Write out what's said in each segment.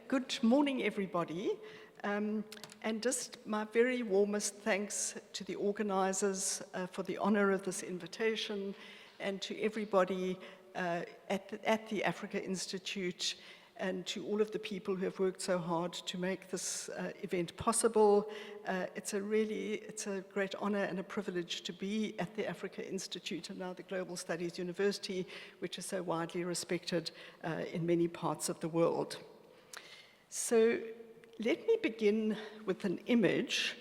Good morning, everybody. And just my very warmest thanks to the organizers for the honor of this invitation, and to everybody at the Africa Institute, and to all of the people who have worked so hard to make this event possible. It's a great honor and a privilege to be at the Africa Institute and now the Global Studies University, which is so widely respected in many parts of the world. So let me begin with an image,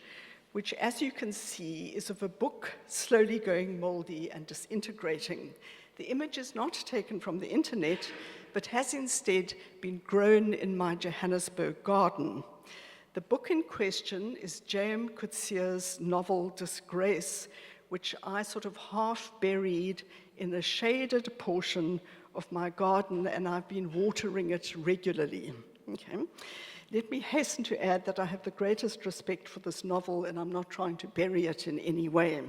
which, as you can see, is of a book slowly going moldy and disintegrating. The image is not taken from the internet, but has instead been grown in my Johannesburg garden. The book in question is J.M. Coetzee's novel Disgrace, which I sort of half buried in a shaded portion of my garden, and I've been watering it regularly. Okay. Let me hasten to add that I have the greatest respect for this novel, and I'm not trying to bury it in any way.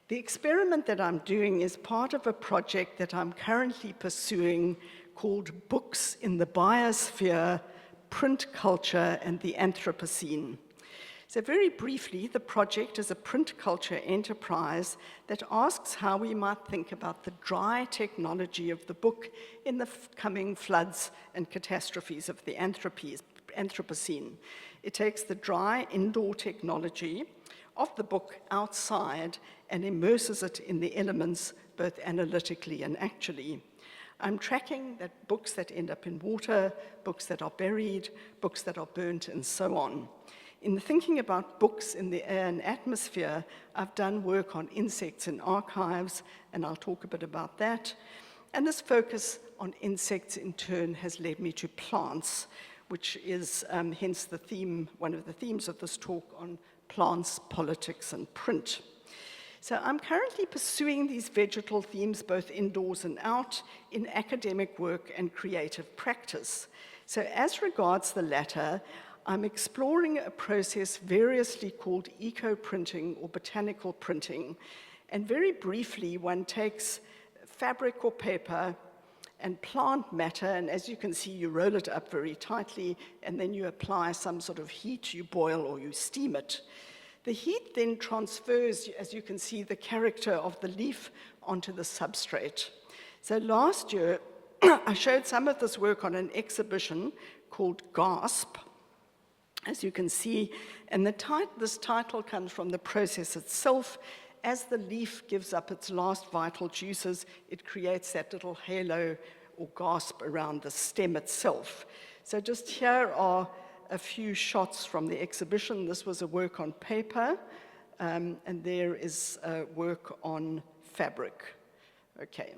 The experiment that I'm doing is part of a project that I'm currently pursuing called Books in the Biosphere, Print Culture, and the Anthropocene. So very briefly, the project is a print culture enterprise that asks how we might think about the dry technology of the book in the coming floods and catastrophes of the Anthropocene. It takes the dry indoor technology of the book outside and immerses it in the elements, both analytically and actually. I'm tracking that books that end up in water, books that are buried, books that are burnt, and so on. In thinking about books in the air and atmosphere, I've done work on insects in archives, and I'll talk a bit about that. And this focus on insects, in turn, has led me to plants, which is hence the theme, one of the themes of this talk on plants, politics, and print. So I'm currently pursuing these vegetal themes both indoors and out in academic work and creative practice. So as regards the latter, I'm exploring a process variously called eco-printing or botanical printing. And very briefly, one takes fabric or paper and plant matter, and as you can see, you roll it up very tightly, and then you apply some sort of heat, you boil or you steam it. The heat then transfers, as you can see, the character of the leaf onto the substrate. So last year, I showed some of this work on an exhibition called GASP, as you can see, and this title comes from the process itself. As the leaf gives up its last vital juices, it creates that little halo or gasp around the stem itself. So just here are a few shots from the exhibition. This was a work on paper, and there is work on fabric. Okay.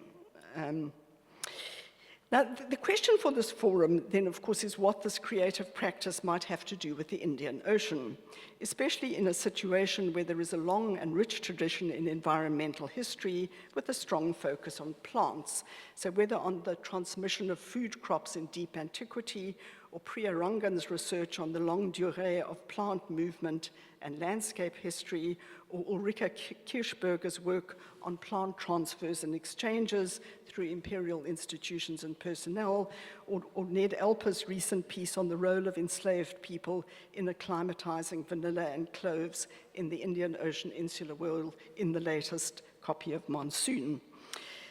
Now, the question for this forum then, of course, is what this creative practice might have to do with the Indian Ocean, especially in a situation where there is a long and rich tradition in environmental history with a strong focus on plants. So whether on the transmission of food crops in deep antiquity, or Priya Rangan's research on the longue durée of plant movement and landscape history, or Ulrika Kirschberger's work on plant transfers and exchanges through imperial institutions and personnel, or Ned Alper's recent piece on the role of enslaved people in acclimatizing vanilla and cloves in the Indian Ocean insular world in the latest copy of Monsoon.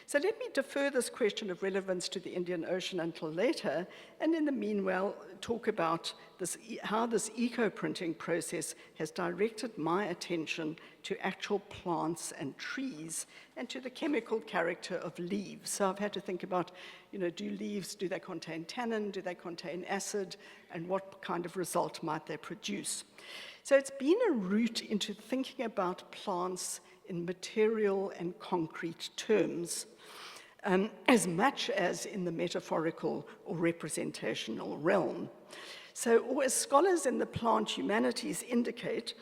So let me defer this question of relevance to the Indian Ocean until later, and in the meanwhile, talk about how this eco-printing process has directed my attention to actual plants and trees, and to the chemical character of leaves. So I've had to think about, do leaves, do they contain tannin, do they contain acid, and what kind of result might they produce? So it's been a route into thinking about plants in material and concrete terms, as much as in the metaphorical or representational realm. So, or as scholars in the plant humanities indicate,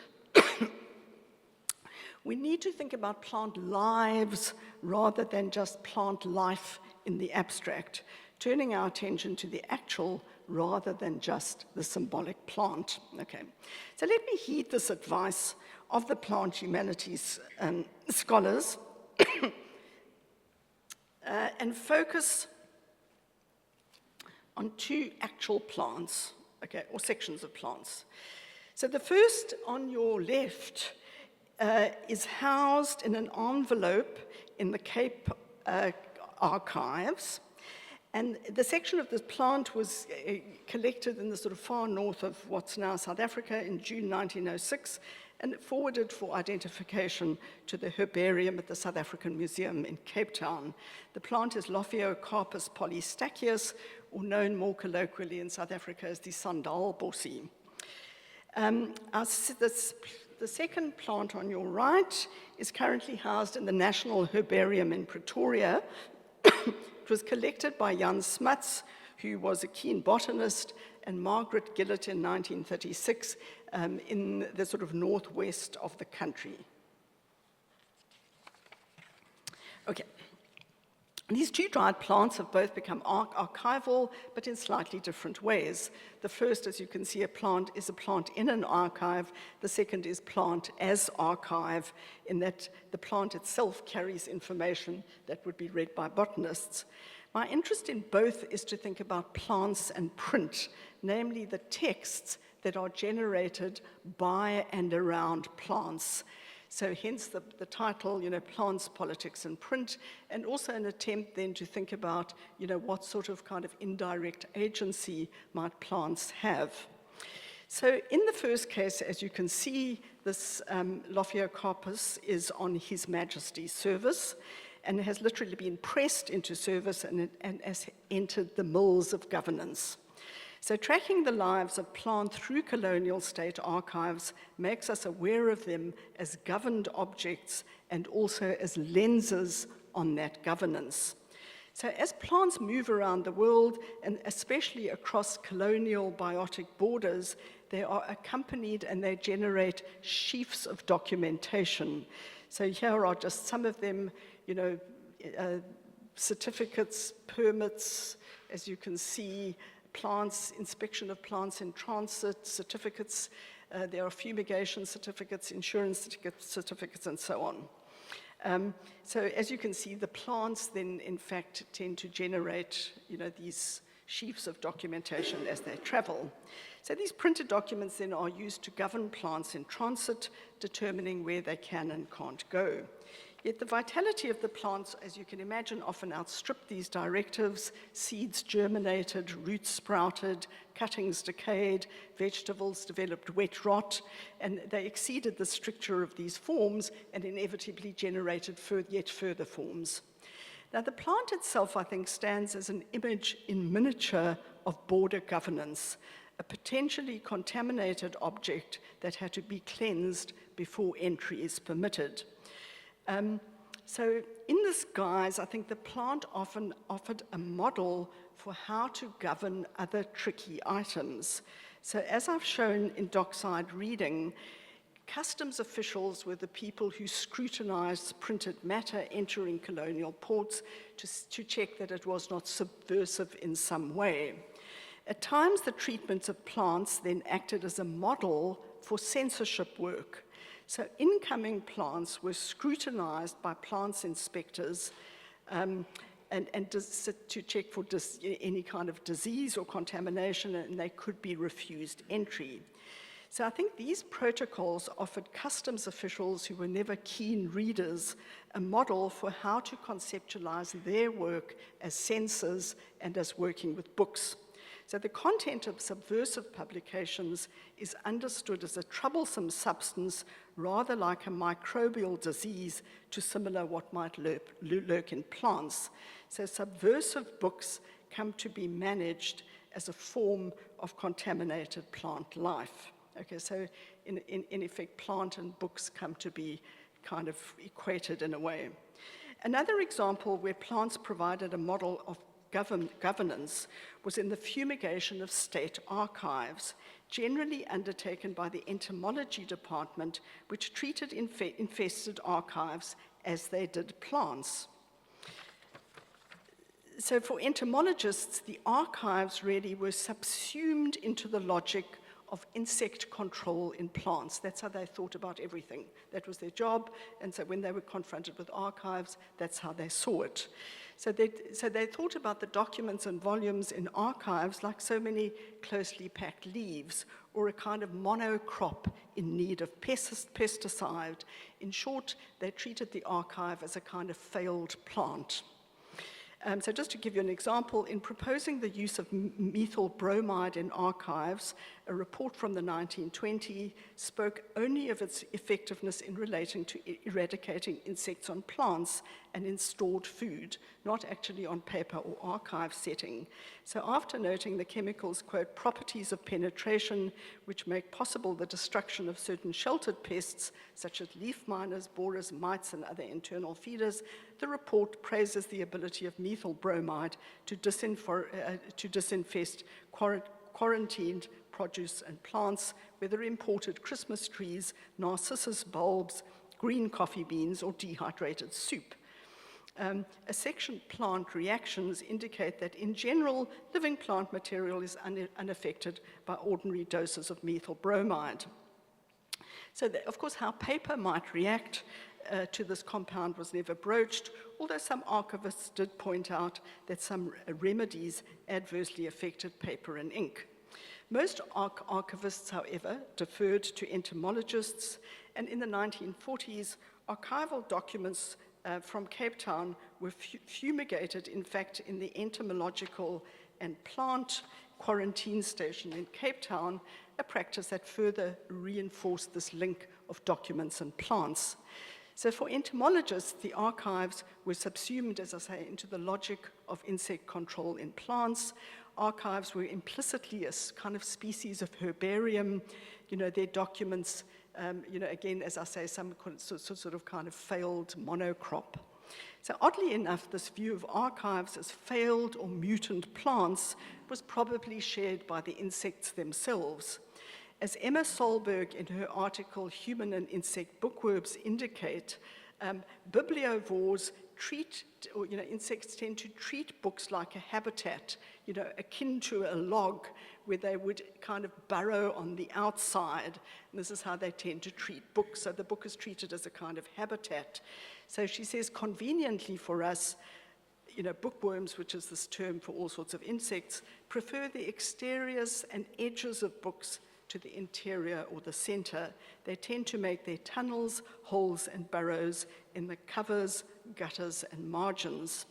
we need to think about plant lives rather than just plant life in the abstract, turning our attention to the actual rather than just the symbolic plant. Okay, so let me heed this advice of the plant humanities scholars and focus on two actual plants, okay, or sections of plants. So the first on your left is housed in an envelope in the Cape Archives. And the section of this plant was collected in the sort of far north of what's now South Africa in June 1906, and forwarded for identification to the herbarium at the South African Museum in Cape Town. The plant is Lophiocarpus polystachys, or known more colloquially in South Africa as the sandalbossie. The second plant on your right is currently housed in the National Herbarium in Pretoria. It was collected by Jan Smuts, who was a keen botanist, and Margaret Gillett in 1936 in the sort of northwest of the country. Okay. These two dried plants have both become archival, but in slightly different ways. The first, as you can see, is a plant in an archive. The second is plant as archive, in that the plant itself carries information that would be read by botanists. My interest in both is to think about plants and print, namely the texts that are generated by and around plants. So hence the title, Plants, Politics, and Print, and also an attempt then to think about, what sort of kind of indirect agency might plants have. So in the first case, as you can see, this Lophiocarpus is on His Majesty's service, and has literally been pressed into service and has entered the mills of governance. So tracking the lives of plant through colonial state archives makes us aware of them as governed objects and also as lenses on that governance. So as plants move around the world, and especially across colonial biotic borders, they are accompanied and they generate sheafs of documentation. So here are just some of them, certificates, permits, as you can see, plants, inspection of plants in transit, certificates, there are fumigation certificates, insurance certificates, and so on. So as you can see, the plants then, in fact, tend to generate, these sheafs of documentation as they travel. So these printed documents then are used to govern plants in transit, determining where they can and can't go. Yet the vitality of the plants, as you can imagine, often outstripped these directives. Seeds germinated, roots sprouted, cuttings decayed, vegetables developed wet rot, and they exceeded the stricture of these forms and inevitably generated yet further forms. Now, the plant itself, I think, stands as an image in miniature of border governance, a potentially contaminated object that had to be cleansed before entry is permitted. So in this guise, I think the plant often offered a model for how to govern other tricky items. So as I've shown in dockside reading, customs officials were the people who scrutinized printed matter entering colonial ports to check that it was not subversive in some way. At times, the treatment of plants then acted as a model for censorship work. So incoming plants were scrutinized by plants inspectors and to check for any kind of disease or contamination, and they could be refused entry. So I think these protocols offered customs officials who were never keen readers a model for how to conceptualize their work as censors and as working with books. So the content of subversive publications is understood as a troublesome substance, rather like a microbial disease to similar what might lurk in plants. So subversive books come to be managed as a form of contaminated plant life. Okay, so in effect, plant and books come to be kind of equated in a way. Another example where plants provided a model of governance was in the fumigation of state archives, generally undertaken by the entomology department, which treated infested archives as they did plants. So for entomologists, the archives really were subsumed into the logic of insect control in plants. That's how they thought about everything. That was their job, and so when they were confronted with archives, that's how they saw it. So they thought about the documents and volumes in archives like so many closely packed leaves, or a kind of monocrop in need of pesticide. In short, they treated the archive as a kind of failed plant. So just to give you an example, in proposing the use of methyl bromide in archives, a report from the 1920s spoke only of its effectiveness in relating to eradicating insects on plants and in stored food, not actually on paper or archive setting. So after noting the chemical's, quote, properties of penetration, which make possible the destruction of certain sheltered pests, such as leaf miners, borers, mites, and other internal feeders, the report praises the ability of methyl bromide to disinfest quarantined produce and plants, whether imported Christmas trees, narcissus bulbs, green coffee beans, or dehydrated soup. A section, plant reactions, indicate that in general, living plant material is unaffected by ordinary doses of methyl bromide. So that, of course, how paper might react to this compound was never broached, although some archivists did point out that some remedies adversely affected paper and ink. Most archivists, however, deferred to entomologists, and in the 1940s, archival documents from Cape Town were fumigated, in fact, in the entomological and plant quarantine station in Cape Town, a practice that further reinforced this link of documents and plants. So for entomologists, the archives were subsumed, as I say, into the logic of insect control in plants. Archives were implicitly a kind of species of herbarium, their documents, again, as I say, some sort of kind of failed monocrop. So oddly enough, this view of archives as failed or mutant plants was probably shared by the insects themselves. As Emma Solberg in her article, Human and Insect Bookworms indicate, bibliovores insects tend to treat books like a habitat, akin to a log where they would kind of burrow on the outside. And this is how they tend to treat books. So the book is treated as a kind of habitat. So she says, conveniently for us, bookworms, which is this term for all sorts of insects, prefer the exteriors and edges of books to the interior or the center. They tend to make their tunnels, holes, and burrows in the covers, gutters, and margins.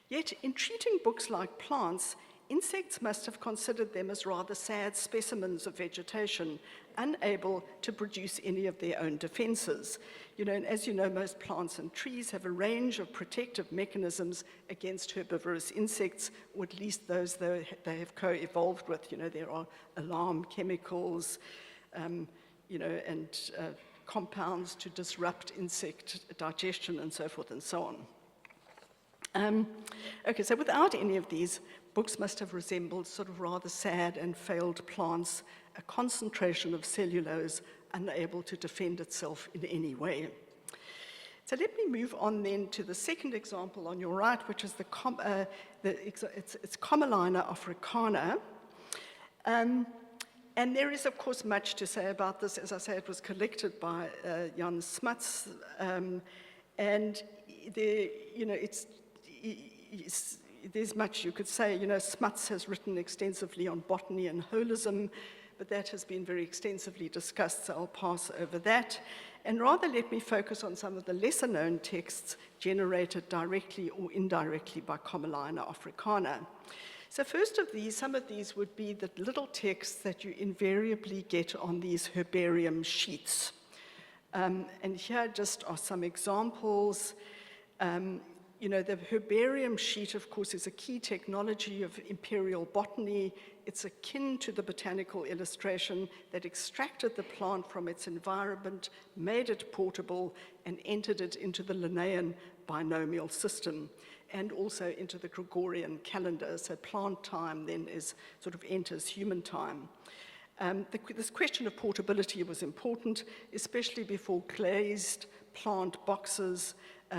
Yet, in treating books like plants, insects must have considered them as rather sad specimens of vegetation, unable to produce any of their own defenses. And as you know, most plants and trees have a range of protective mechanisms against herbivorous insects, or at least those they have co-evolved with. There are alarm chemicals, and compounds to disrupt insect digestion and so forth and so on. Okay, so without any of these, books must have resembled sort of rather sad and failed plants, a concentration of cellulose unable to defend itself in any way. So let me move on then to the second example on your right, which is it's Commelinea africana. And there is, of course, much to say about this. As I say, it was collected by Jan Smuts, and there's much you could say. Smuts has written extensively on botany and holism, but that has been very extensively discussed, so I'll pass over that. And rather let me focus on some of the lesser-known texts generated directly or indirectly by Commelinea africana. So first of these, some of these would be the little texts that you invariably get on these herbarium sheets. And here just are some examples. The herbarium sheet, of course, is a key technology of imperial botany. It's akin to the botanical illustration that extracted the plant from its environment, made it portable, and entered it into the Linnaean binomial system, and also into the Gregorian calendar. So plant time then sort of enters human time. This question of portability was important, especially before glazed plant boxes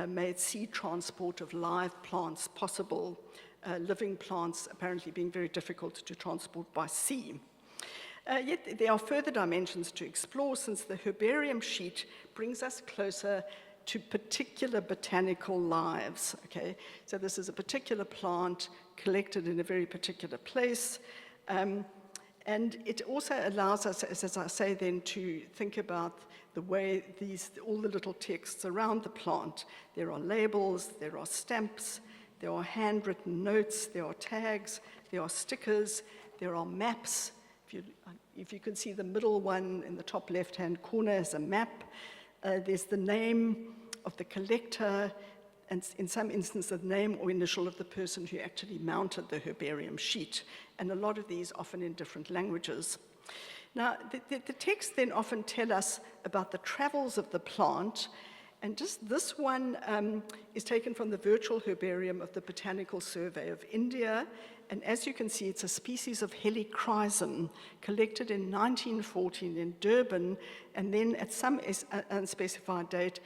made sea transport of live plants possible, living plants apparently being very difficult to transport by sea. Yet there are further dimensions to explore, since the herbarium sheet brings us closer to particular botanical lives, okay? So this is a particular plant collected in a very particular place, and it also allows us, as I say then, to think about the way all the little texts around the plant. There are labels, there are stamps, there are handwritten notes, there are tags, there are stickers, there are maps. If you can see the middle one in the top left-hand corner is a map. There's the name of the collector, and in some instances, the name or initial of the person who actually mounted the herbarium sheet, and a lot of these often in different languages. Now, the texts then often tell us about the travels of the plant, and just this one is taken from the virtual herbarium of the Botanical Survey of India, and as you can see, it's a species of helichrysum collected in 1914 in Durban, and then at some unspecified date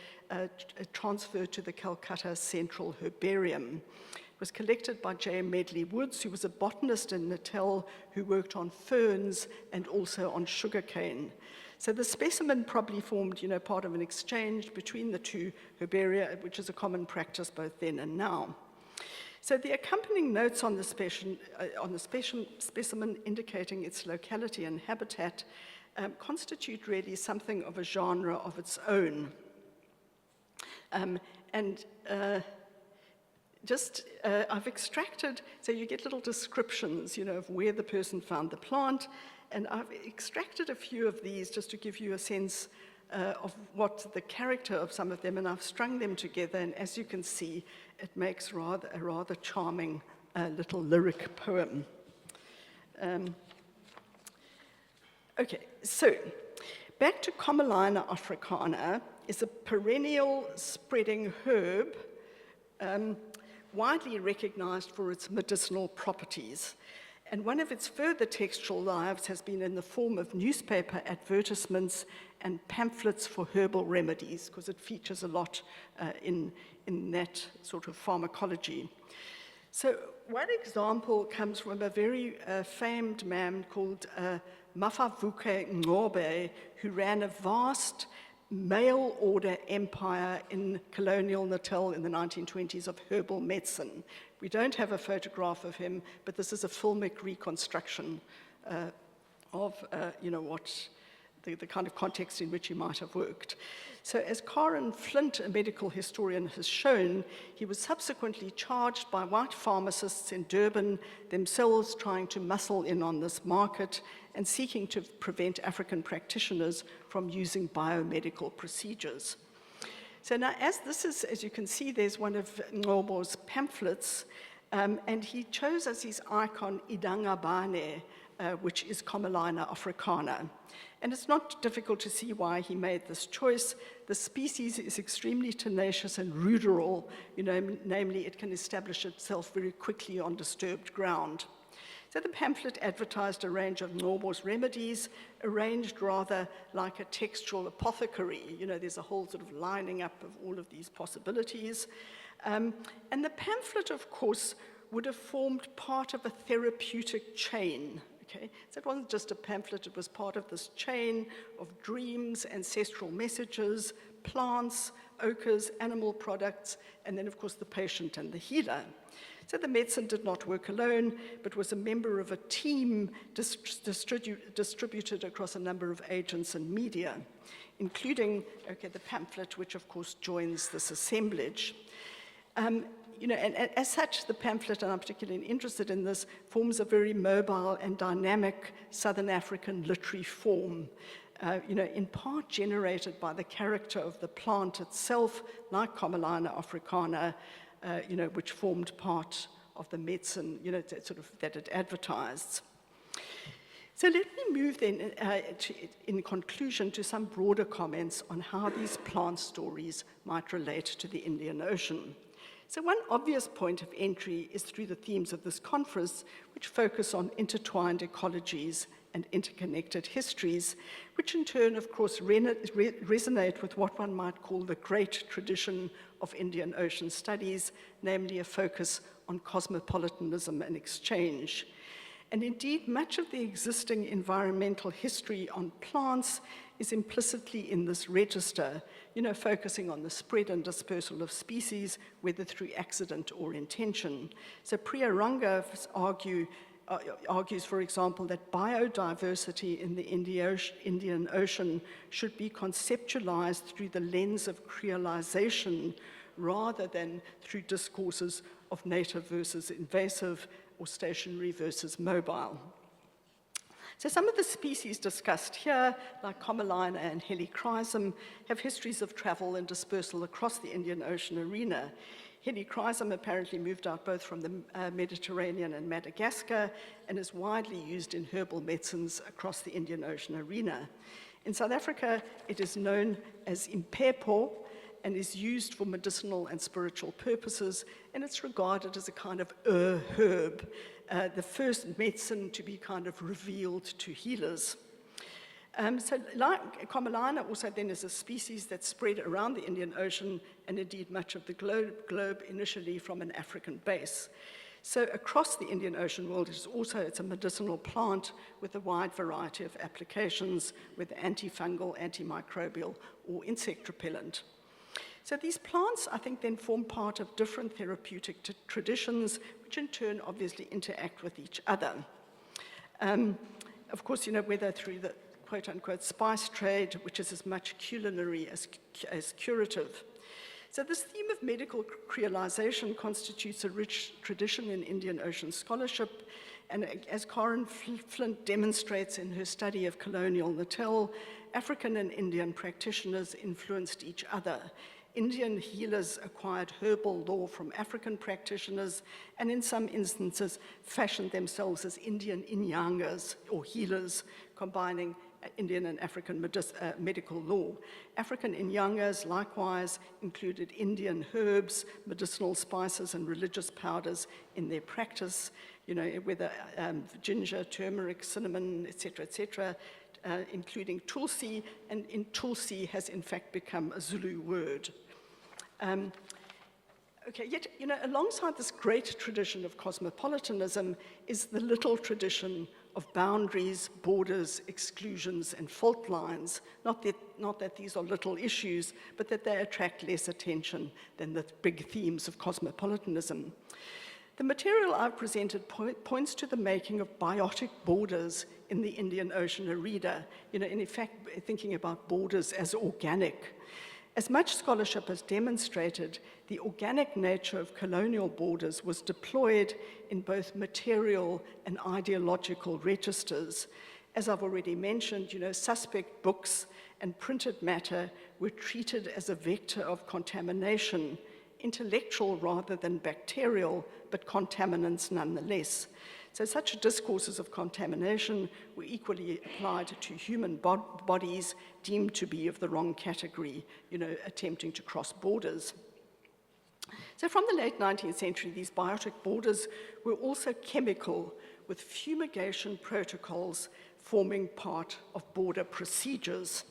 transferred to the Calcutta Central Herbarium. It was collected by J. Medley Woods, who was a botanist in Natal who worked on ferns and also on sugarcane. So the specimen probably formed, part of an exchange between the two herbaria, which is a common practice both then and now. So the accompanying notes on the specimen indicating its locality and habitat constitute really something of a genre of its own. I've extracted, so you get little descriptions, of where the person found the plant, and I've extracted a few of these just to give you a sense of what the character of some of them, and I've strung them together, and as you can see, it makes a rather charming little lyric poem. Okay, so back to Commeline africana is a perennial spreading herb widely recognized for its medicinal properties. And one of its further textual lives has been in the form of newspaper advertisements and pamphlets for herbal remedies, because it features a lot in that sort of pharmacology. So one example comes from a very famed man called Mafavuke Ngcobe, who ran a vast mail order empire in colonial Natal in the 1920s of herbal medicine. We don't have a photograph of him, but this is a filmic reconstruction of the kind of context in which he might have worked. So as Karen Flint, a medical historian, has shown, he was subsequently charged by white pharmacists in Durban, themselves trying to muscle in on this market and seeking to prevent African practitioners from using biomedical procedures. So now, as you can see, there's one of Ngcobe's pamphlets, and he chose as his icon Idangabane, which is Commeline africana. And it's not difficult to see why he made this choice. The species is extremely tenacious and ruderal, namely it can establish itself very quickly on disturbed ground. So the pamphlet advertised a range of Ngcobe's remedies, arranged rather like a textual apothecary. There's a whole sort of lining up of all of these possibilities. And the pamphlet, of course, would have formed part of a therapeutic chain. Okay? So it wasn't just a pamphlet, it was part of this chain of dreams, ancestral messages, plants, ochres, animal products, and then, of course, the patient and the healer. So the medicine did not work alone, but was a member of a team distributed across a number of agents and media, including, the pamphlet, which, of course, joins this assemblage. And as such, the pamphlet, and I'm particularly interested in this, forms a very mobile and dynamic Southern African literary form, in part generated by the character of the plant itself, like Commeline africana, which formed part of the medicine, that it advertised. So let me move then, in conclusion, to some broader comments on how these plant stories might relate to the Indian Ocean. So one obvious point of entry is through the themes of this conference, which focus on intertwined ecologies and interconnected histories, which in turn, of course, resonate with what one might call the great tradition of Indian Ocean studies, namely a focus on cosmopolitanism and exchange. And indeed, much of the existing environmental history on plants is implicitly in this register, focusing on the spread and dispersal of species, whether through accident or intention. So Priya Ranga argues, for example, that biodiversity in the Indian Ocean should be conceptualized through the lens of creolization rather than through discourses of native versus invasive or stationary versus mobile. So some of the species discussed here, like Commelina and Helichrysum, have histories of travel and dispersal across the Indian Ocean arena. Helichrysum apparently moved out both from the Mediterranean and Madagascar and is widely used in herbal medicines across the Indian Ocean arena. In South Africa, it is known as impepo and is used for medicinal and spiritual purposes, and it's regarded as a kind of herb, the first medicine to be kind of revealed to healers. So like Commelina also then is a species that spread around the Indian Ocean and indeed much of the globe initially from an African base. So across the Indian Ocean world, it's a medicinal plant with a wide variety of applications, whether antifungal, antimicrobial, or insect repellent. So these plants, I think, then form part of different therapeutic traditions, which in turn obviously interact with each other. Of course, whether through the quote-unquote spice trade, which is as much culinary as curative. So this theme of medical creolization constitutes a rich tradition in Indian Ocean scholarship, and as Karen Flint demonstrates in her study of colonial Natal, African and Indian practitioners influenced each other. Indian healers acquired herbal lore from African practitioners, and in some instances fashioned themselves as Indian inyangas, or healers, combining Indian and African medical law. African inyangas likewise included Indian herbs, medicinal spices, and religious powders in their practice, whether ginger, turmeric, cinnamon, etc., including tulsi, and in tulsi has in fact become a Zulu word. Yet, alongside this great tradition of cosmopolitanism is the little tradition of boundaries, borders, exclusions, and fault lines. Not that these are little issues, but that they attract less attention than the big themes of cosmopolitanism. The material I've presented points to the making of biotic borders in the Indian Ocean arena, in fact, thinking about borders as organic. As much scholarship has demonstrated, the organic nature of colonial borders was deployed in both material and ideological registers. As I've already mentioned, suspect books and printed matter were treated as a vector of contamination, intellectual rather than bacterial, but contaminants nonetheless. So such discourses of contamination were equally applied to human bodies deemed to be of the wrong category, attempting to cross borders. So from the late 19th century, these biotic borders were also chemical, with fumigation protocols forming part of border procedures.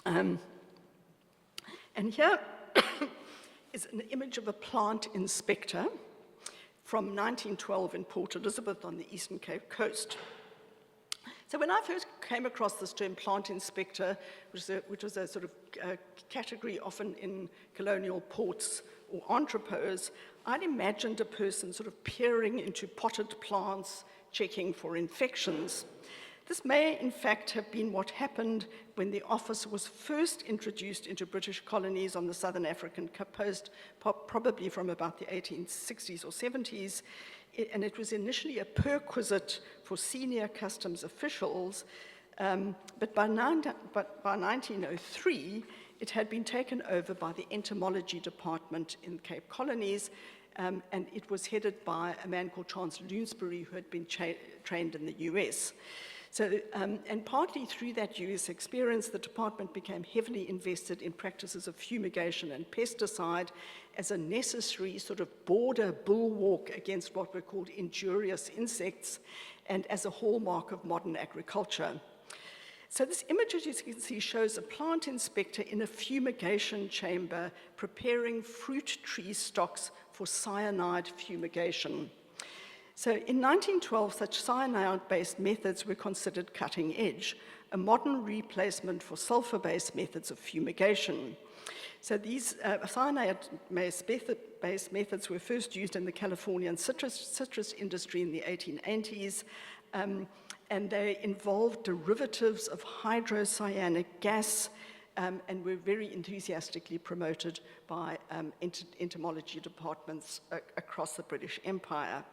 And here is an image of a plant inspector from 1912 in Port Elizabeth on the Eastern Cape Coast. So when I first came across this term plant inspector, which was a sort of category often in colonial ports or entrepôts, I'd imagined a person sort of peering into potted plants, checking for infections. This may, in fact, have been what happened when the office was first introduced into British colonies on the southern African coast, probably from about the 1860s or 70s, and it was initially a perquisite for senior customs officials, but by 1903, it had been taken over by the entomology department in Cape Colonies, and it was headed by a man called Chancellor Doonesbury, who had been trained in the US. So, and partly through that US experience, the department became heavily invested in practices of fumigation and pesticide as a necessary sort of border bulwark against what were called injurious insects and as a hallmark of modern agriculture. So this image, as you can see, shows a plant inspector in a fumigation chamber preparing fruit tree stocks for cyanide fumigation. So in 1912, such cyanide-based methods were considered cutting edge, a modern replacement for sulfur-based methods of fumigation. So these cyanide-based methods were first used in the Californian citrus industry in the 1880s, and they involved derivatives of hydrocyanic gas, and were very enthusiastically promoted by entomology departments across the British Empire.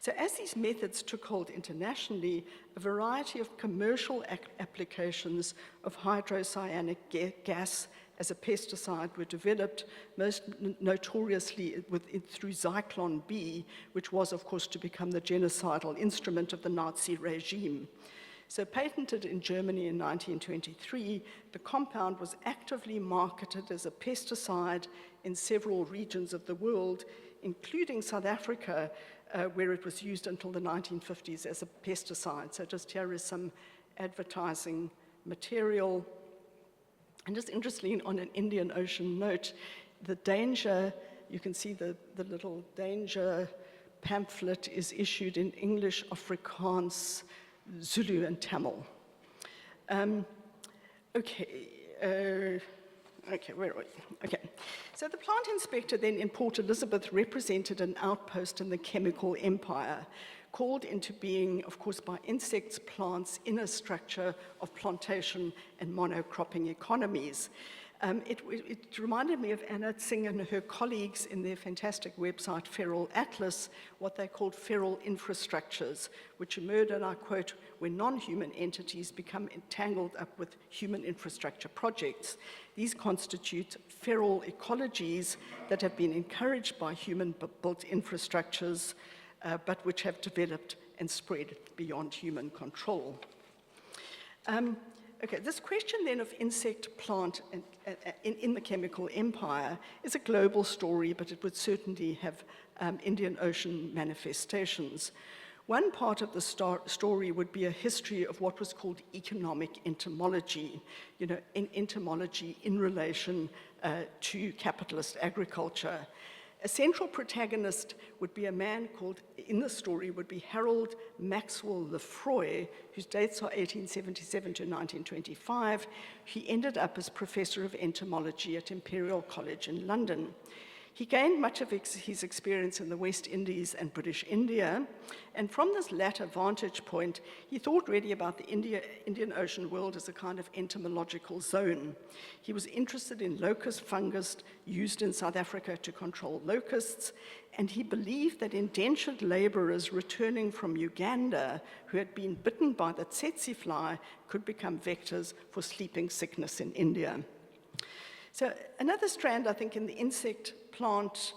So as these methods took hold internationally, a variety of commercial applications of hydrocyanic gas as a pesticide were developed, most notoriously through Zyklon B, which was, of course, to become the genocidal instrument of the Nazi regime. So patented in Germany in 1923, the compound was actively marketed as a pesticide in several regions of the world, including South Africa, where it was used until the 1950s as a pesticide. So just here is some advertising material. And just interestingly, on an Indian Ocean note, the danger, you can see the little danger pamphlet is issued in English, Afrikaans, Zulu, and Tamil. Where are we? Okay. So the plant inspector then in Port Elizabeth represented an outpost in the chemical empire, called into being, of course, by insects, plants, inner structure of plantation and monocropping economies. It reminded me of Anna Tsing and her colleagues in their fantastic website, Feral Atlas, what they called feral infrastructures, which emerge, and I quote, when non-human entities become entangled up with human infrastructure projects. These constitute feral ecologies that have been encouraged by human-built infrastructures, but which have developed and spread beyond human control. This question then of insect, plant, in the chemical empire is a global story, but it would certainly have Indian Ocean manifestations. One part of the story would be a history of what was called economic entomology, entomology in relation to capitalist agriculture. A central protagonist would be a man called, in the story, would be Harold Maxwell Lefroy, whose dates are 1877 to 1925. He ended up as professor of entomology at Imperial College in London. He gained much of his experience in the West Indies and British India, and from this latter vantage point, he thought really about the Indian Ocean world as a kind of entomological zone. He was interested in locust fungus used in South Africa to control locusts, and he believed that indentured laborers returning from Uganda who had been bitten by the tsetse fly could become vectors for sleeping sickness in India. So another strand, I think, in the insect plant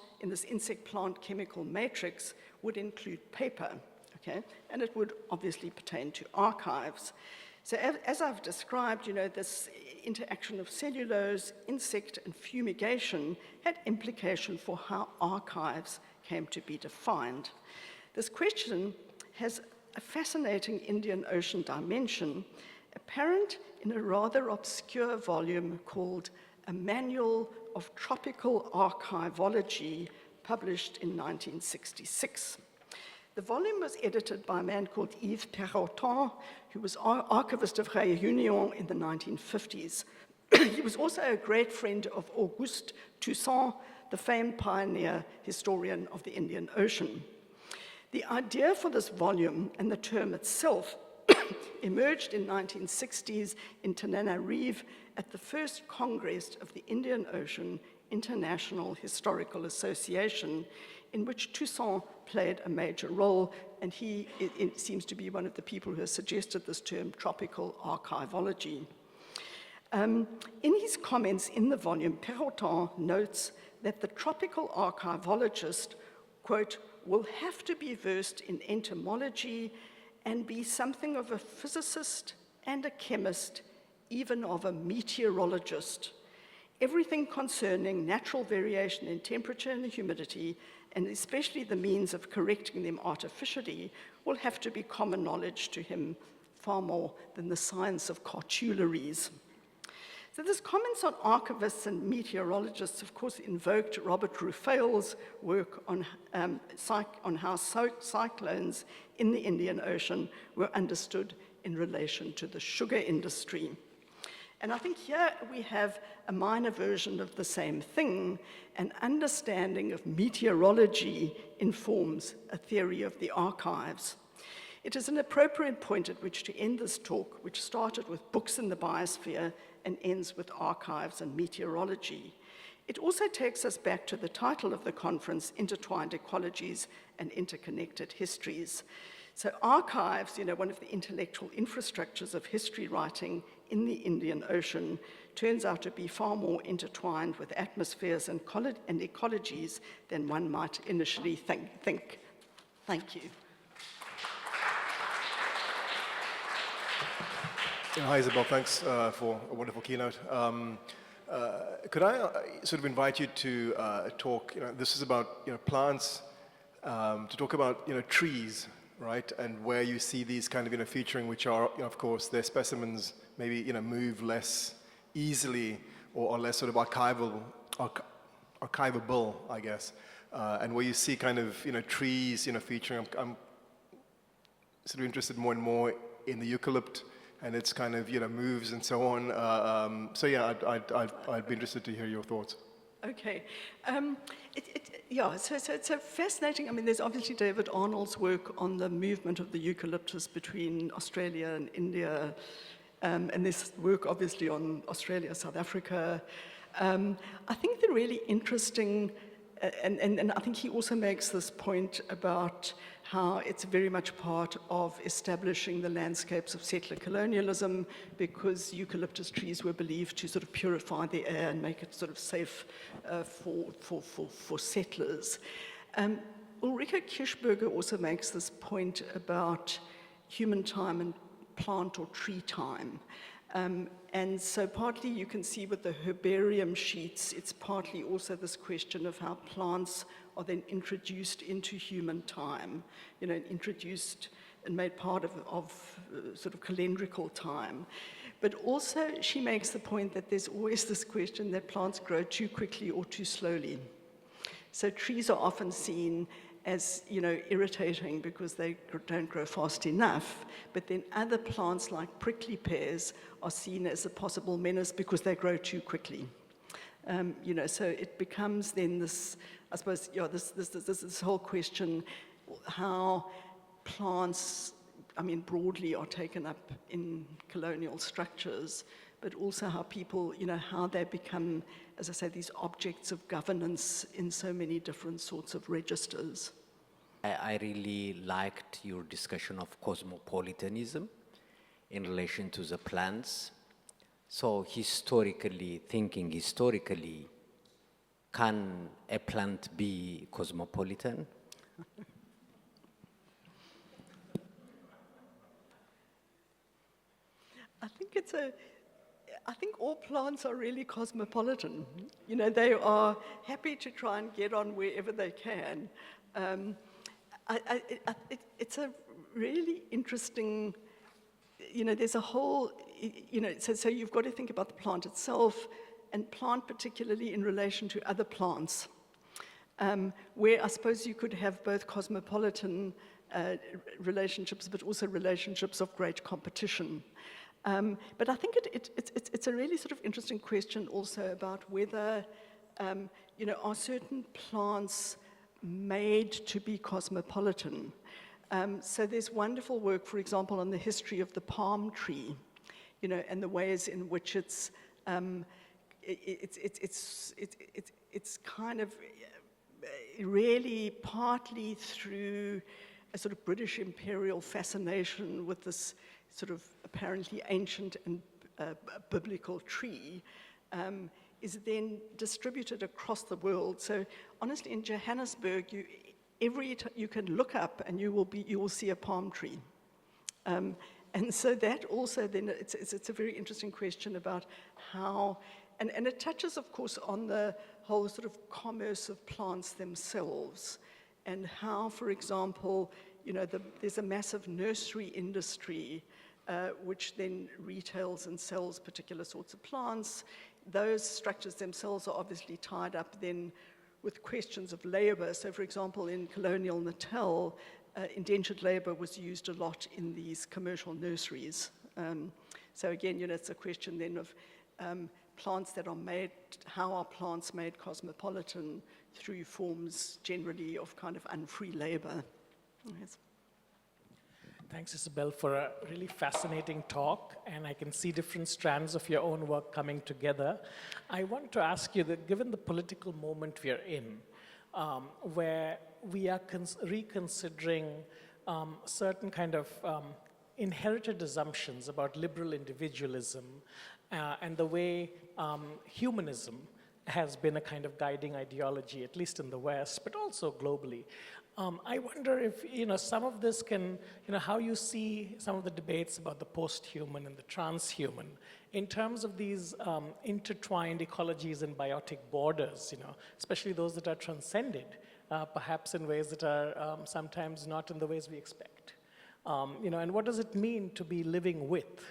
chemical matrix would include paper, okay? And it would obviously pertain to archives. So as I've described, this interaction of cellulose, insect, and fumigation had implication for how archives came to be defined. This question has a fascinating Indian Ocean dimension, apparent in a rather obscure volume called A Manual of Tropical Archivology, published in 1966. The volume was edited by a man called Yves Perrotin, who was archivist of Réunion in the 1950s. He was also a great friend of Auguste Toussaint, the famed pioneer historian of the Indian Ocean. The idea for this volume and the term itself emerged in 1960s in Tananarive at the first Congress of the Indian Ocean International Historical Association, in which Toussaint played a major role, and it seems to be one of the people who has suggested this term, tropical archivology. In his comments in the volume, Perrotin notes that the tropical archivologist, quote, will have to be versed in entomology and be something of a physicist and a chemist, even of a meteorologist. Everything concerning natural variation in temperature and humidity, and especially the means of correcting them artificially, will have to be common knowledge to him far more than the science of cartularies. So this comments on archivists and meteorologists, of course, invoked Robert Ruffell's work on how cyclones in the Indian Ocean were understood in relation to the sugar industry. And I think here we have a minor version of the same thing. An understanding of meteorology informs a theory of the archives. It is an appropriate point at which to end this talk, which started with books in the biosphere and ends with archives and meteorology. It also takes us back to the title of the conference, Intertwined Ecologies and Interconnected Histories. So archives, one of the intellectual infrastructures of history writing in the Indian Ocean, turns out to be far more intertwined with atmospheres and ecologies than one might initially think. Thank you. Hi, Isabel. Thanks for a wonderful keynote. Could I sort of invite you to talk, this is about plants, to talk about trees, right? And where you see these kind of featuring, which are, of course, their specimens maybe move less easily or are less sort of archivable, I guess. And where you see kind of trees featuring. I'm sort of interested more and more in the eucalypt and its kind of moves and so on. So yeah, I'd be interested to hear your thoughts. Okay. So it's a fascinating, there's obviously David Arnold's work on the movement of the eucalyptus between Australia and India, and this work obviously on Australia, South Africa. I think the really interesting, and I think he also makes this point about how it's very much part of establishing the landscapes of settler colonialism, because eucalyptus trees were believed to sort of purify the air and make it sort of safe for settlers. Ulrike Kirchberger also makes this point about human time and plant or tree time. And so partly you can see with the herbarium sheets, it's partly also this question of how plants are then introduced into human time, introduced and made part of sort of calendrical time. But also she makes the point that there's always this question that plants grow too quickly or too slowly. So trees are often seen as, irritating because they don't grow fast enough, but then other plants like prickly pears are seen as a possible menace because they grow too quickly. So it becomes then this, I suppose, this whole question, how plants, broadly are taken up in colonial structures, but also how people, how they become, as I say, these objects of governance in so many different sorts of registers. I really liked your discussion of cosmopolitanism in relation to the plants. So thinking historically, can a plant be cosmopolitan? I think all plants are really cosmopolitan. They are happy to try and get on wherever they can. It's a really interesting, there's a whole, so you've got to think about the plant itself, and plant particularly in relation to other plants, where I suppose you could have both cosmopolitan relationships, but also relationships of great competition. But I think it's a really sort of interesting question also about whether, are certain plants made to be cosmopolitan? So there's wonderful work, for example, on the history of the palm tree, and the ways in which it's kind of really partly through a sort of British imperial fascination with this sort of apparently ancient and biblical tree, is then distributed across the world. So honestly, in Johannesburg, you can look up and you will see a palm tree. And so that also then, it's a very interesting question about how, and it touches, of course, on the whole sort of commerce of plants themselves, and how, for example, there's a massive nursery industry which then retails and sells particular sorts of plants. Those structures themselves are obviously tied up then with questions of labor. So for example, in colonial Natal, indentured labor was used a lot in these commercial nurseries. So again, it's a question then of plants that are made, how are plants made cosmopolitan through forms generally of kind of unfree labor. Yes. Thanks, Isabel, for a really fascinating talk, and I can see different strands of your own work coming together. I want to ask you that given the political moment we are in, where we are reconsidering certain kind of inherited assumptions about liberal individualism and the way humanism has been a kind of guiding ideology, at least in the West, but also globally. I wonder if, some of this can, how you see some of the debates about the post-human and the transhuman in terms of these intertwined ecologies and biotic borders, especially those that are transcended, perhaps in ways that are sometimes not in the ways we expect. And what does it mean to be living with,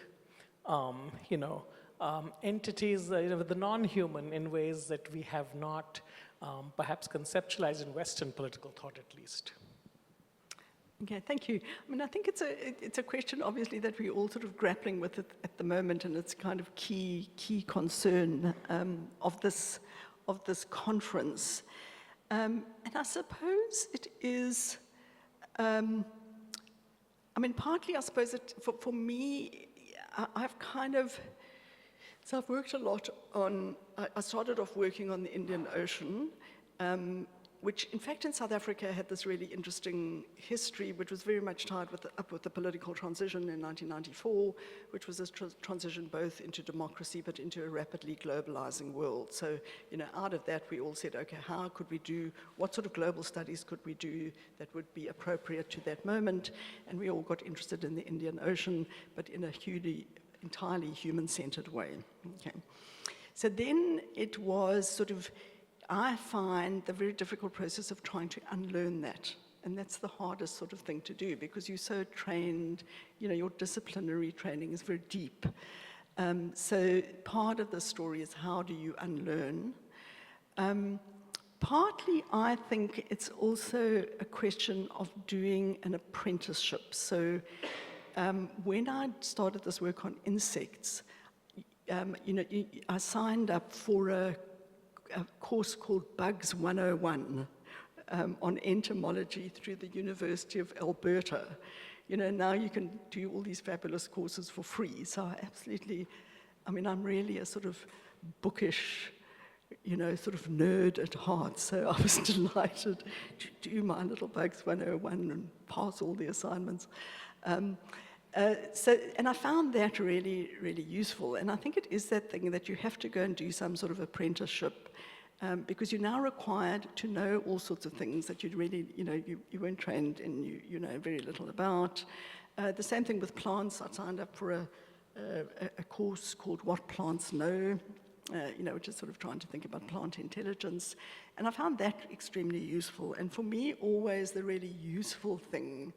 entities, with the non-human in ways that we have not perhaps conceptualized in Western political thought, at least? Okay, thank you. I mean, I think it's a question, obviously, that we're all sort of grappling with it at the moment, and it's kind of key concern of this conference. And I suppose it is. Partly, I suppose for me, I've kind of. So I've worked a lot on, I started off working on the Indian Ocean, which in fact in South Africa had this really interesting history, which was very much tied up with the political transition in 1994, which was a transition both into democracy but into a rapidly globalizing world. So, out of that we all said, okay, what sort of global studies could we do that would be appropriate to that moment? And we all got interested in the Indian Ocean, but in a entirely human-centered way. Okay. So then it was sort of, I find the very difficult process of trying to unlearn that. And that's the hardest sort of thing to do because you're so trained, your disciplinary training is very deep. So part of the story is how do you unlearn? Partly, I think it's also a question of doing an apprenticeship. So when I started this work on insects, I signed up for a course called Bugs 101 on entomology through the University of Alberta. Now you can do all these fabulous courses for free. So I'm really a sort of bookish, sort of nerd at heart. So I was delighted to do my little Bugs 101 and pass all the assignments. And I found that really, really useful. And I think it is that thing that you have to go and do some sort of apprenticeship because you're now required to know all sorts of things that you really, you weren't trained in, you know very little about. The same thing with plants. I signed up for a course called What Plants Know, which is sort of trying to think about plant intelligence. And I found that extremely useful. And for me, always the really useful thing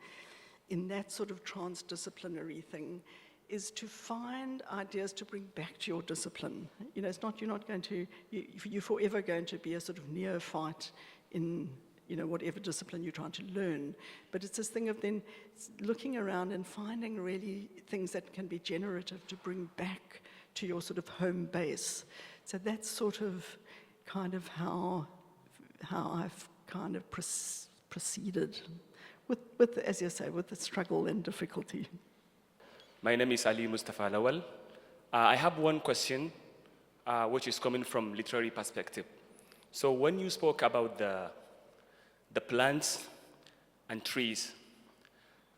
in that sort of transdisciplinary thing is to find ideas to bring back to your discipline. It's not, you're forever going to be a sort of neophyte in, whatever discipline you're trying to learn. But it's this thing of then looking around and finding really things that can be generative to bring back to your sort of home base. So that's sort of kind of how I've kind of proceeded with, as you say, with the struggle and difficulty. My name is Ali Mustafa Lawal. I have one question, which is coming from literary perspective. So when you spoke about the plants and trees,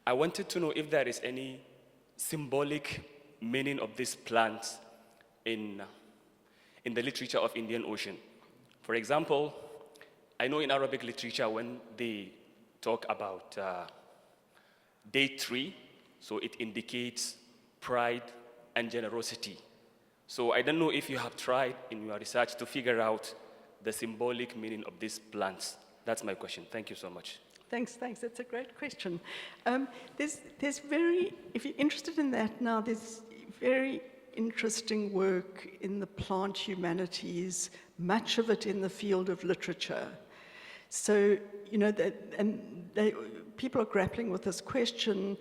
I wanted to know if there is any symbolic meaning of these plants in the literature of Indian Ocean. For example, I know in Arabic literature when they talk about date tree, so it indicates pride and generosity. So I don't know if you have tried in your research to figure out the symbolic meaning of these plants That's my question. Thank you so much. Thanks. That's a great question. If you're interested in that now, there's very interesting work in the plant humanities, much of it in the field of literature. So, people are grappling with this question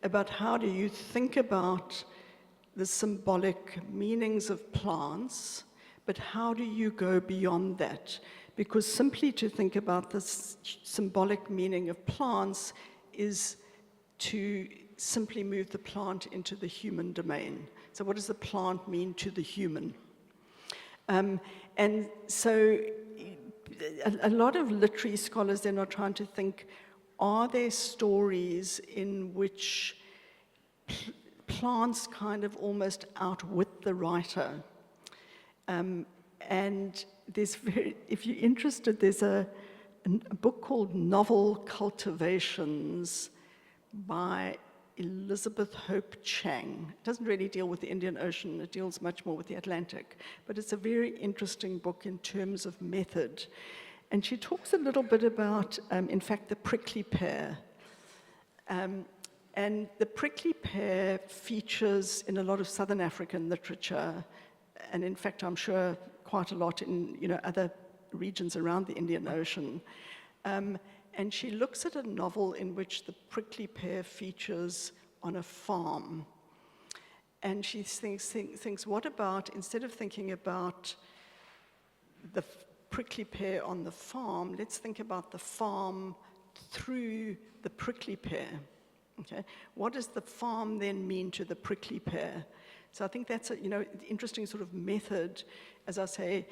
about how do you think about the symbolic meanings of plants, but how do you go beyond that? Because simply to think about the symbolic meaning of plants is to simply move the plant into the human domain. So what does the plant mean to the human? And so a lot of literary scholars then are trying to think, are there stories in which plants kind of almost outwit the writer? And if you're interested, there's a book called Novel Cultivations by Elizabeth Hope Chang. It doesn't really deal with the Indian Ocean, it deals much more with the Atlantic. But it's a very interesting book in terms of method. And she talks a little bit about, in fact, the prickly pear. And the prickly pear features in a lot of Southern African literature, and in fact, I'm sure quite a lot in other regions around the Indian Ocean. And she looks at a novel in which the prickly pear features on a farm. And she thinks, what about, instead of thinking about the prickly pear on the farm, let's think about the farm through the prickly pear. Okay? What does the farm then mean to the prickly pear? So I think that's an interesting sort of method, as I say,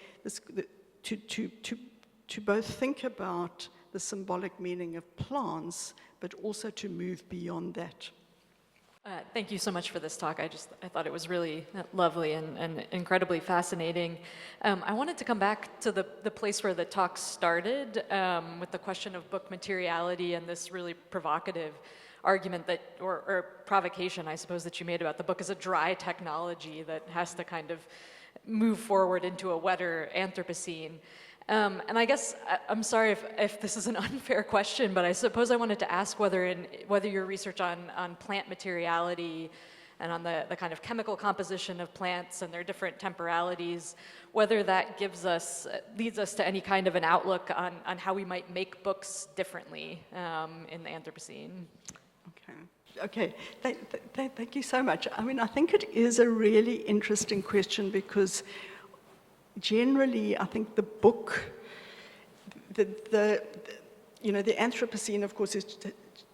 to both think about the symbolic meaning of plants, but also to move beyond that. Thank you so much for this talk. I thought it was really lovely and incredibly fascinating. I wanted to come back to the place where the talk started with the question of book materiality and this really provocative argument that, or provocation, I suppose, that you made about the book as a dry technology that has to kind of move forward into a wetter Anthropocene. And I guess, I'm sorry if this is an unfair question, but I suppose I wanted to ask whether your research on plant materiality and on the kind of chemical composition of plants and their different temporalities, whether that leads us to any kind of an outlook on how we might make books differently in the Anthropocene. Okay, thank you so much. I mean, I think it is a really interesting question because generally, I think the book, the Anthropocene, of course, is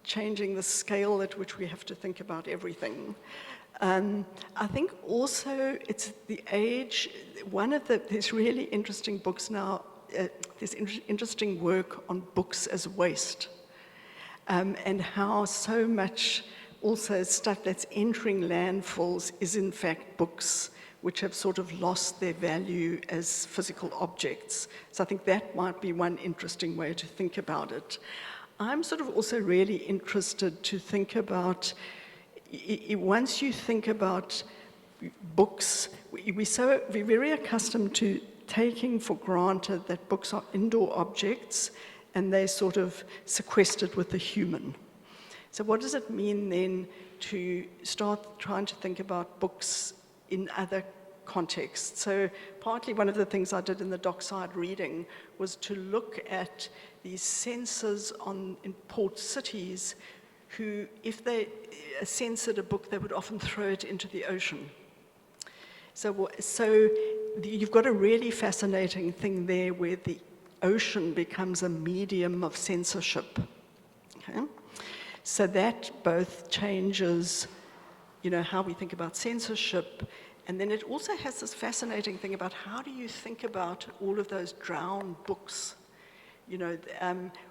changing the scale at which we have to think about everything. I think also it's the age, there's really interesting books now, there's interesting work on books as waste. And how so much also stuff that's entering landfills is in fact books which have sort of lost their value as physical objects. So I think that might be one interesting way to think about it. I'm sort of also really interested to think about, once you think about books, we're very accustomed to taking for granted that books are indoor objects and they're sort of sequestered with the human. So what does it mean then to start trying to think about books in other contexts? So partly one of the things I did in the dockside reading was to look at these censors in port cities who, if they censored a book, they would often throw it into the ocean. So you've got a really fascinating thing there where the ocean becomes a medium of censorship. Okay? So that both changes, how we think about censorship, and then it also has this fascinating thing about how do you think about all of those drowned books?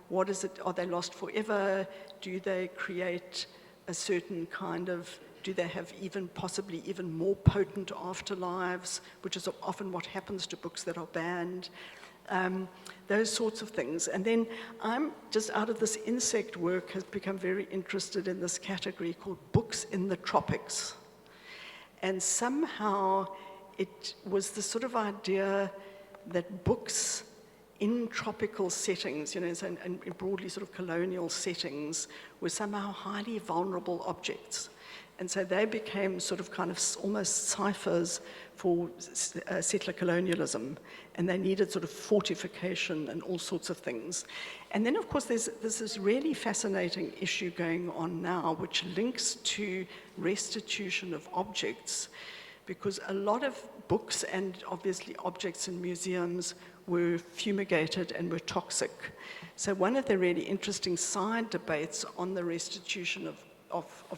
What is it? Are they lost forever? Do they create a certain kind of? Do they have possibly even more potent afterlives, which is often what happens to books that are banned? Those sorts of things. And then I'm just out of this insect work has become very interested in this category called books in the tropics. And somehow it was the sort of idea that books in tropical settings, and broadly sort of colonial settings, were somehow highly vulnerable objects. And so they became sort of kind of almost ciphers for settler colonialism, and they needed sort of fortification and all sorts of things. And then, of course, there's this really fascinating issue going on now, which links to restitution of objects, because a lot of books and obviously objects in museums were fumigated and were toxic. So one of the really interesting side debates on the restitution of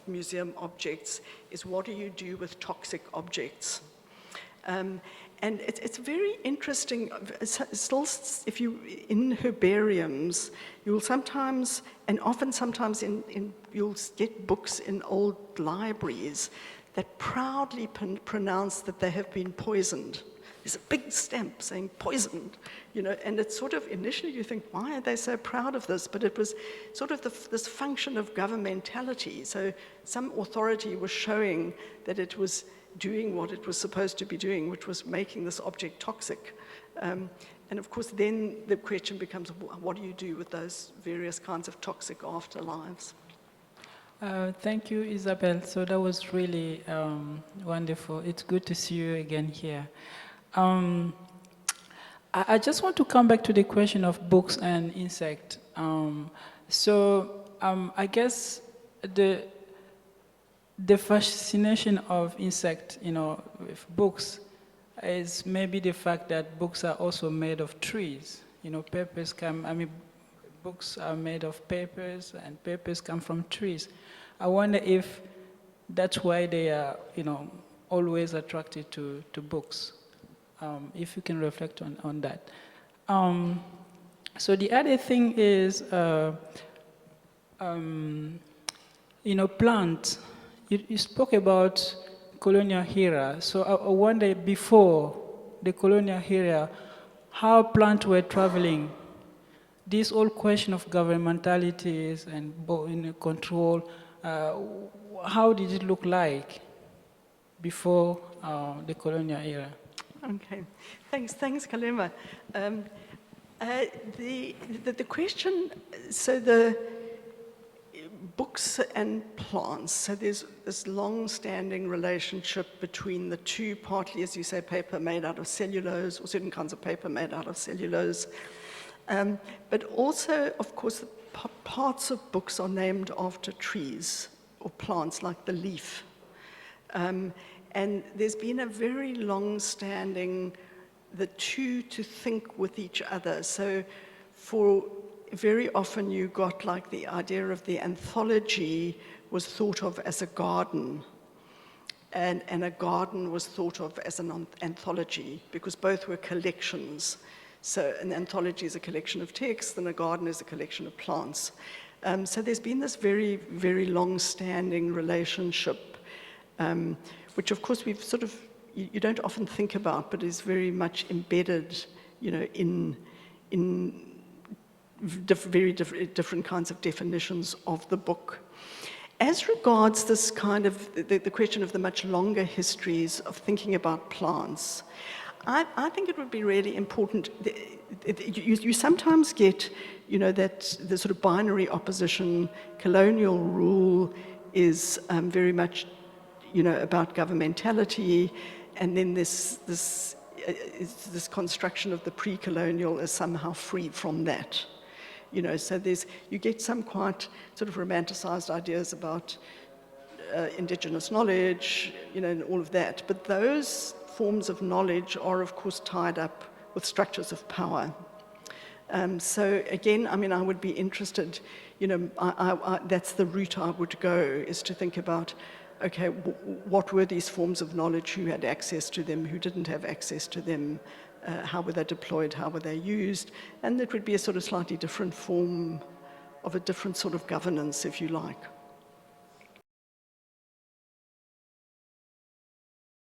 museum objects is, what do you do with toxic objects? And it's very interesting. Still, if you in herbariums, you'll sometimes, and often sometimes you'll get books in old libraries that proudly pronounce that they have been poisoned. There's a big stamp saying poisoned, and it's sort of, initially you think, why are they so proud of this? But it was sort of this function of governmentality. So some authority was showing that it was doing what it was supposed to be doing, which was making this object toxic. And of course, then the question becomes, what do you do with those various kinds of toxic afterlives? Thank you, Isabel. So that was really wonderful. It's good to see you again here. I just want to come back to the question of books and insect. I guess the fascination of insect, with books, is maybe the fact that books are also made of trees. Books are made of papers, and papers come from trees. I wonder if that's why they are, always attracted to books. If you can reflect on that. So the other thing is, plants. You spoke about colonial era. So I wonder, before the colonial era, how plants were traveling. This whole question of governmentalities and control, how did it look like before the colonial era? Okay, thanks, Kalema. The question, so the books and plants, so there's this long-standing relationship between the two, partly, as you say, paper made out of cellulose, or certain kinds of paper made out of cellulose. But also, of course, parts of books are named after trees or plants, like the leaf. And there's been a very long-standing, the two to think with each other. So for very often you got like the idea of the anthology was thought of as a garden. And a garden was thought of as an anthology, because both were collections. So an anthology is a collection of texts, and a garden is a collection of plants. So there's been this very, very long-standing relationship, which of course we've sort of, you don't often think about, but is very much embedded, in very different kinds of definitions of the book. As regards this kind of, the question of the much longer histories of thinking about plants, I think it would be really important. You sometimes get, that the sort of binary opposition, colonial rule is very much, about governmentality, and then this construction of the pre-colonial is somehow free from that. So you get some quite sort of romanticized ideas about indigenous knowledge, and all of that. But those forms of knowledge are, of course, tied up with structures of power. So again, I would be interested, that's the route I would go, is to think about, okay, what were these forms of knowledge, who had access to them, who didn't have access to them, how were they deployed, how were they used, and it would be a sort of slightly different form of a different sort of governance, if you like.